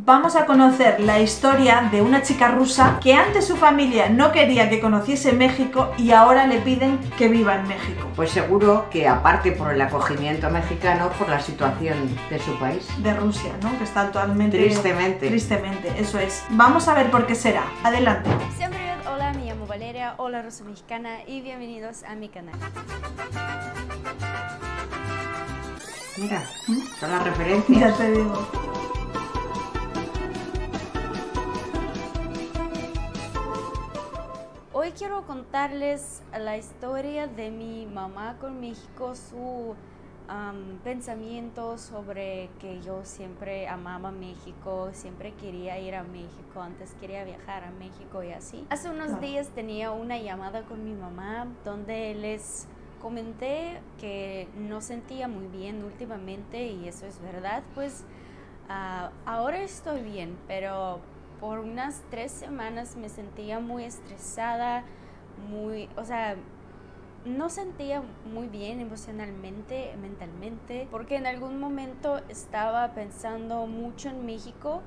vamos a conocer la historia de una chica rusa que antes su familia no quería que conociese México y ahora le piden que viva en México. Pues seguro que aparte por el acogimiento mexicano, por la situación de su país. De Rusia, ¿no? Que está actualmente... Tristemente, eso es. Vamos a ver por qué será. Adelante. Siempre, hola, me llamo Valeria, hola rusa mexicana y bienvenidos a mi canal. Mira, son las referencias. Ya te digo. Hoy quiero contarles la historia de mi mamá con México, su pensamiento sobre que yo siempre amaba México, siempre quería ir a México, antes quería viajar a México y así. Hace unos días tenía una llamada con mi mamá donde les comenté que no sentía muy bien últimamente y eso es verdad, pues ahora estoy bien, pero por unas 3 semanas me sentía muy estresada, no sentía muy bien emocionalmente, mentalmente, porque en algún momento estaba pensando mucho en México,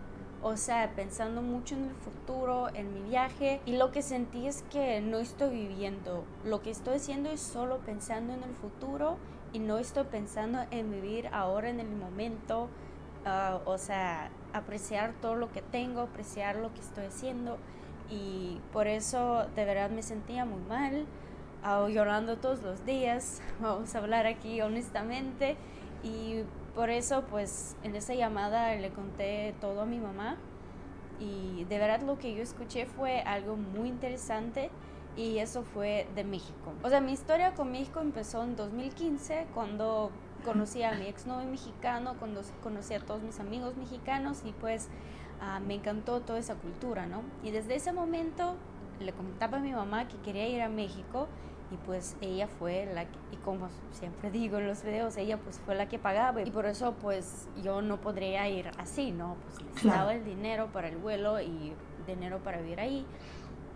pensando mucho en el futuro, en mi viaje, y lo que sentí es que no estoy viviendo. Lo que estoy haciendo es solo pensando en el futuro y no estoy pensando en vivir ahora en el momento, apreciar todo lo que tengo, apreciar lo que estoy haciendo, y por eso de verdad me sentía muy mal, llorando todos los días, vamos a hablar aquí honestamente, y por eso pues en esa llamada le conté todo a mi mamá y de verdad lo que yo escuché fue algo muy interesante y eso fue de México. Mi historia con México empezó en 2015 cuando conocí a mi exnovio mexicano, cuando conocí a todos mis amigos mexicanos y pues me encantó toda esa cultura, ¿no? Y desde ese momento le comentaba a mi mamá que quería ir a México y pues ella fue la que, y como siempre digo en los videos, ella pues fue la que pagaba y por eso pues yo no podría ir así, ¿no? Pues necesitaba el dinero para el vuelo y dinero para vivir ahí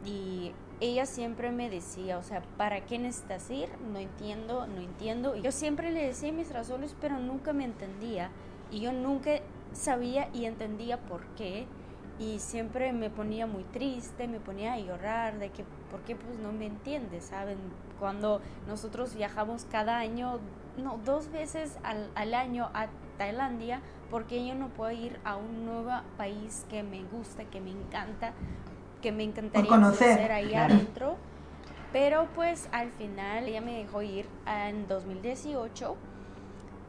y ella siempre me decía, ¿para qué necesitas ir? No entiendo. Y yo siempre le decía mis razones, pero nunca me entendía y yo nunca sabía y entendía por qué. Y siempre me ponía muy triste, me ponía a llorar de que por qué pues no me entiende, ¿saben? Cuando nosotros viajamos cada año, 2 veces al año a Tailandia, porque yo no puedo ir a un nuevo país que me gusta, que me encanta, que me encantaría conocer ahí adentro. Pero pues al final ella me dejó ir en 2018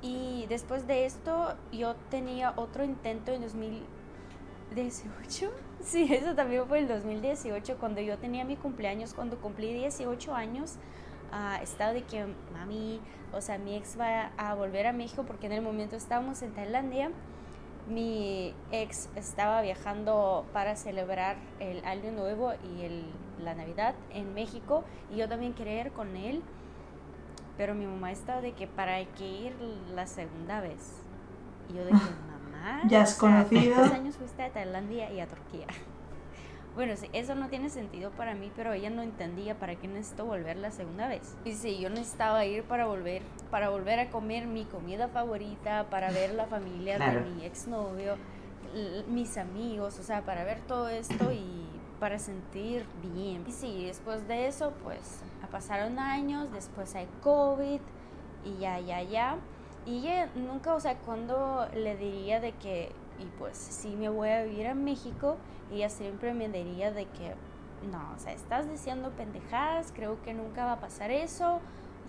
y después de esto yo tenía otro intento en 2018. Sí, eso también fue el 2018, cuando yo tenía mi cumpleaños, cuando cumplí 18 años, estaba de que mami, mi ex va a volver a México porque en el momento estábamos en Tailandia. Mi ex estaba viajando para celebrar el Año Nuevo y la Navidad en México y yo también quería ir con él, pero mi mamá estaba de que para qué ir la segunda vez. Y yo de que mamá, ya has conocido. ¿cuántos años fuiste a Tailandia y a Turquía? Bueno, sí, eso no tiene sentido para mí, pero ella no entendía para qué necesito volver la segunda vez. Y sí, yo necesitaba ir para volver a comer mi comida favorita, para ver la familia de mi exnovio, mis amigos, para ver todo esto y para sentir bien. Y sí, después de eso, pues pasaron años, después hay COVID y ya. Y ella nunca, cuando le diría de que, y pues sí me voy a vivir a México, ella siempre me diría de que no, estás diciendo pendejadas, creo que nunca va a pasar eso,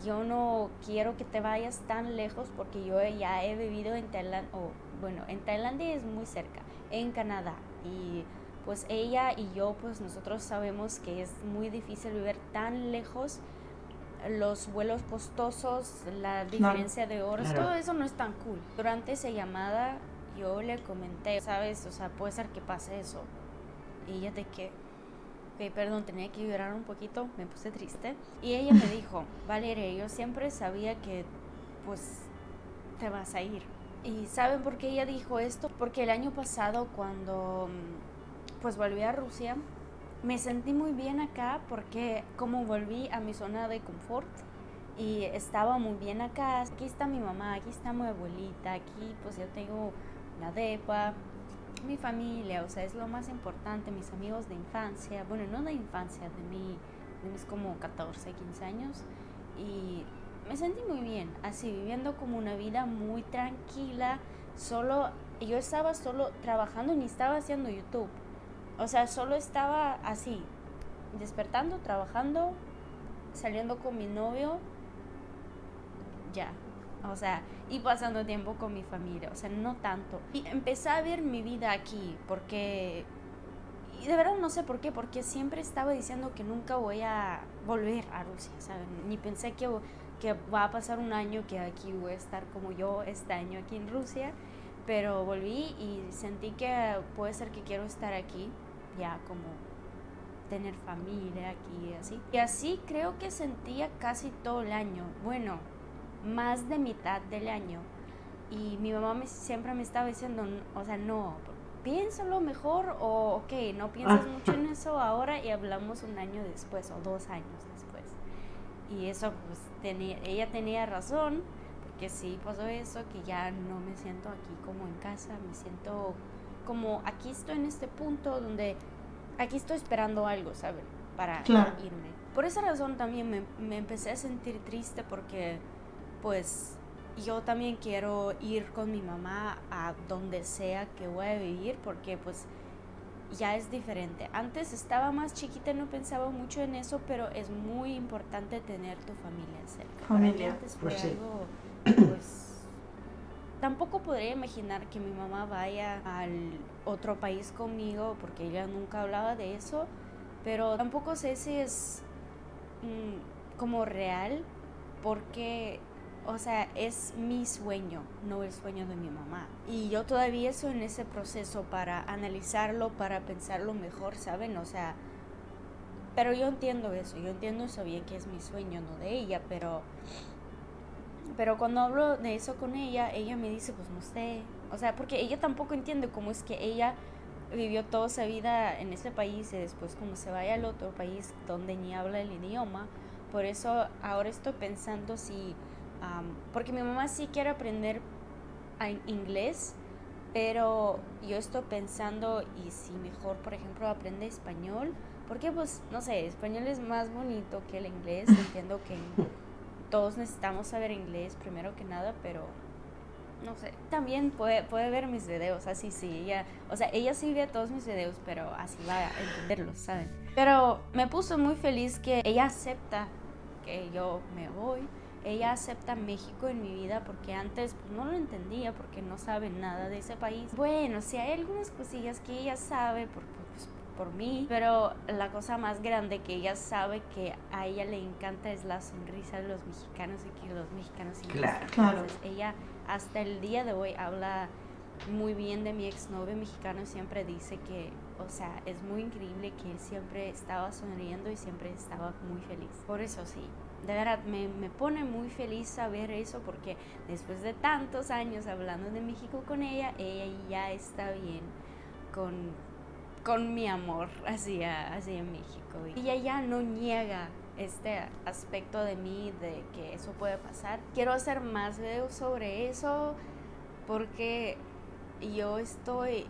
yo no quiero que te vayas tan lejos porque yo ya he vivido en Tailandia, en Tailandia es muy cerca, en Canadá, y pues ella y yo, pues nosotros sabemos que es muy difícil vivir tan lejos, los vuelos costosos, la diferencia de horas, todo eso no es tan cool. Durante esa llamada yo le comenté, ¿sabes? Puede ser que pase eso. Y ella de que, perdón, tenía que llorar un poquito, me puse triste. Y ella me dijo, Valeria, yo siempre sabía que, pues, te vas a ir. ¿Y saben por qué ella dijo esto? Porque el año pasado, cuando, pues, volví a Rusia, me sentí muy bien acá porque como volví a mi zona de confort y estaba muy bien acá. Aquí está mi mamá, aquí está mi abuelita, aquí pues yo tengo una depa, mi familia, o sea, es lo más importante, mis amigos de infancia, bueno, no de infancia, de mis como 14, 15 años, y me sentí muy bien, así, viviendo como una vida muy tranquila, yo estaba solo trabajando, ni estaba haciendo YouTube, o sea, solo estaba así, despertando, trabajando, saliendo con mi novio, ya, o sea, y pasando tiempo con mi familia, o sea, no tanto. Y empecé a ver mi vida aquí, y de verdad no sé por qué, porque siempre estaba diciendo que nunca voy a volver a Rusia, ¿saben? Ni pensé que va a pasar un año que aquí voy a estar como yo este año aquí en Rusia, pero volví y sentí que puede ser que quiero estar aquí, ya como tener familia aquí, así. Y así creo que sentía casi todo el año, bueno, más de mitad del año. Y mi mamá siempre me estaba diciendo, o sea, no, piénsalo mejor o ok, no piensas mucho en eso ahora y hablamos un año después o 2 años después. Y eso, pues, ella tenía razón, porque sí pasó eso, que ya no me siento aquí como en casa, me siento como aquí estoy en este punto donde aquí estoy esperando algo, ¿saben? Para irme. Por esa razón también me empecé a sentir triste porque, pues, yo también quiero ir con mi mamá a donde sea que voy a vivir porque, pues, ya es diferente. Antes estaba más chiquita, no pensaba mucho en eso, pero es muy importante tener tu familia cerca. Familia, Antes pues fue sí. algo, pues... Tampoco podría imaginar que mi mamá vaya al otro país conmigo porque ella nunca hablaba de eso, pero tampoco sé si es como real porque, o sea, es mi sueño, no el sueño de mi mamá. Y yo todavía estoy en ese proceso para analizarlo, para pensarlo mejor, ¿saben? O sea, pero yo entiendo eso bien que es mi sueño, no de ella, pero cuando hablo de eso con ella me dice, pues no sé, o sea, porque ella tampoco entiende cómo es que ella vivió toda su vida en ese país y después como se vaya al otro país donde ni habla el idioma. Por eso ahora estoy pensando si, porque mi mamá sí quiere aprender inglés, pero yo estoy pensando y si mejor, por ejemplo, aprende español, porque pues, no sé, español es más bonito que el inglés, entiendo que todos necesitamos saber inglés primero que nada, pero no sé, también puede ver mis videos, así sí, ella sí ve todos mis videos, pero así va a entenderlos, ¿saben? Pero me puso muy feliz que ella acepta que yo me voy, ella acepta México en mi vida porque antes pues, no lo entendía porque no sabe nada de ese país. Bueno, sí hay algunas cosillas que ella sabe por mí, pero la cosa más grande que ella sabe que a ella le encanta es la sonrisa de los mexicanos y que los mexicanos Claro. Entonces ella hasta el día de hoy habla muy bien de mi exnovio mexicano y siempre dice que, o sea, es muy increíble que él siempre estaba sonriendo y siempre estaba muy feliz. Por eso sí, de verdad me pone muy feliz saber eso porque después de tantos años hablando de México con ella ya está bien con mi amor hacia México. Y ella ya no niega este aspecto de mí, de que eso puede pasar. Quiero hacer más videos sobre eso porque yo estoy,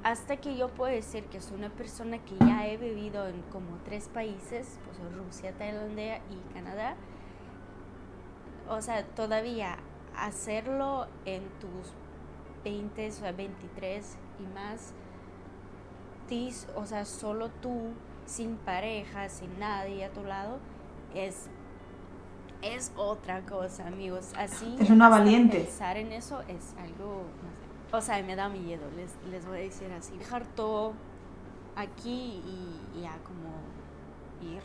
hasta que yo puedo decir que soy una persona que ya he vivido en como 3 países, pues Rusia, Tailandia y Canadá. O sea, todavía hacerlo en tus 20, o sea, 23 y más, o sea, solo tú, sin pareja, sin nadie a tu lado, es otra cosa, amigos. Así es una valiente. Pensar en eso es algo, no sé, o sea, me da miedo, les voy a decir así. Dejar todo aquí y ya como ir.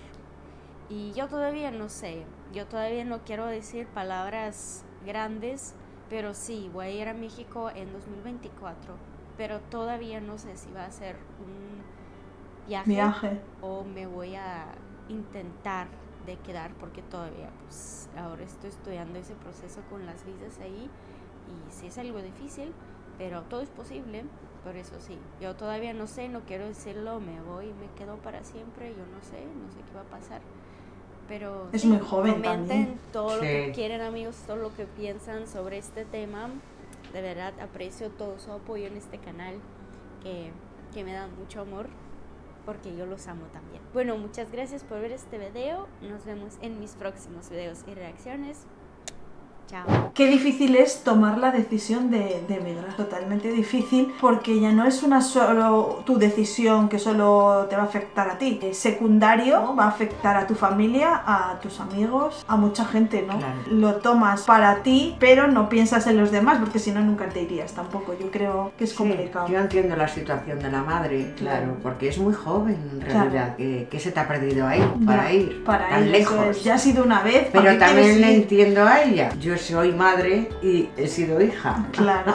Y yo todavía no sé, yo todavía no quiero decir palabras grandes, pero sí, voy a ir a México en 2024. Pero todavía no sé si va a ser un viaje o me voy a intentar de quedar porque todavía pues ahora estoy estudiando ese proceso con las visas ahí y sí es algo difícil, pero todo es posible. Por eso sí, yo todavía no sé, no quiero decirlo, me voy, me quedo para siempre, yo no sé qué va a pasar. Pero es sí, muy joven comenten también. todo lo que quieren, amigos, todo lo que piensan sobre este tema. de verdad aprecio todo su apoyo en este canal, que me dan mucho amor, porque yo los amo también. Bueno, muchas gracias por ver este video. Nos vemos en mis próximos videos y reacciones. Chao. Qué difícil es tomar la decisión de emigrar, totalmente difícil, porque ya no es una solo tu decisión que solo te va a afectar a ti, es secundario, ¿no? Va a afectar a tu familia, a tus amigos, a mucha gente, ¿no? Claro. Lo tomas para ti, pero no piensas en los demás, porque si no nunca te irías tampoco. Yo creo que es complicado. Sí, yo entiendo la situación de la madre, claro, porque es muy joven en realidad, que se te ha perdido ahí para ir tan lejos. Ya ha sido una vez. Pero también le entiendo a ella. Yo soy madre y he sido hija. Claro.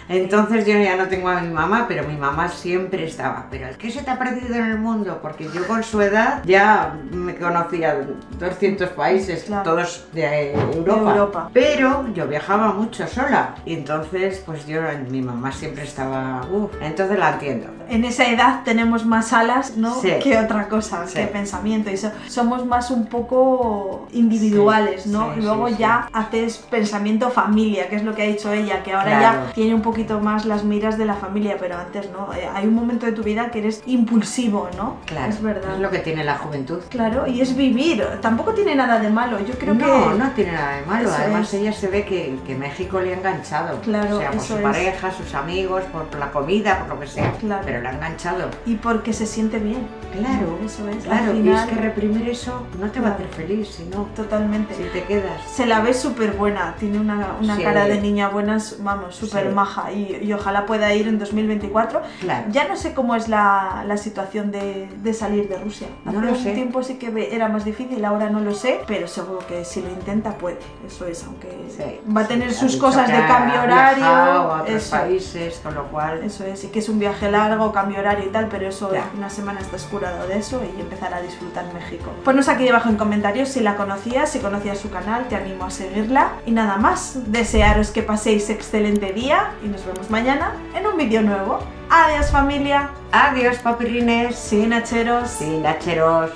Entonces yo ya no tengo a mi mamá, pero mi mamá siempre estaba. Pero ¿qué se te ha perdido en el mundo? Porque yo con su edad ya me conocía 200 países, claro, todos de Europa. Pero yo viajaba mucho sola. Y entonces pues mi mamá siempre estaba... entonces la entiendo. En esa edad tenemos más alas, ¿no? Sí. Que otra cosa, que pensamiento. Y somos más un poco individuales, ¿no? Sí, y luego ya haces pensamiento familia, que es lo que ha dicho ella, que ahora ya tiene un poquito más las miras de la familia, pero antes no. Hay un momento de tu vida que eres impulsivo, ¿no? Claro, es verdad. Es lo que tiene la juventud. Claro, y es vivir. Tampoco tiene nada de malo. Yo creo que... No tiene nada de malo. Además ella se ve que México le ha enganchado. Claro, o sea, por su pareja, sus amigos, por la comida, por lo que sea. Claro. Pero le ha enganchado. Y porque se siente bien. Claro, eso es. Claro, Al final, y es que reprimir eso no te va a hacer feliz, sino totalmente. Si te quedas. Se la ve súper buena, tiene una cara de niña buena, vamos, súper maja, y ojalá pueda ir en 2024. Claro. Ya no sé cómo es la situación de salir de Rusia. Hace un tiempo sí que era más difícil, ahora no lo sé, pero seguro que si lo intenta puede. Eso es, aunque va a tener sus cosas de cambio horario. A otros países, con lo cual. Eso es, y que es un viaje largo, cambio horario y tal, pero eso en una semana estás curado de eso y empezar a disfrutar México. Ponnos aquí debajo en comentarios si la conocías, si conocías su canal, te animo a seguirla. Y nada más, desearos que paséis excelente día y nos vemos mañana en un vídeo nuevo. Adiós familia. Adiós papirrines. Sin hacheros. Sin hacheros.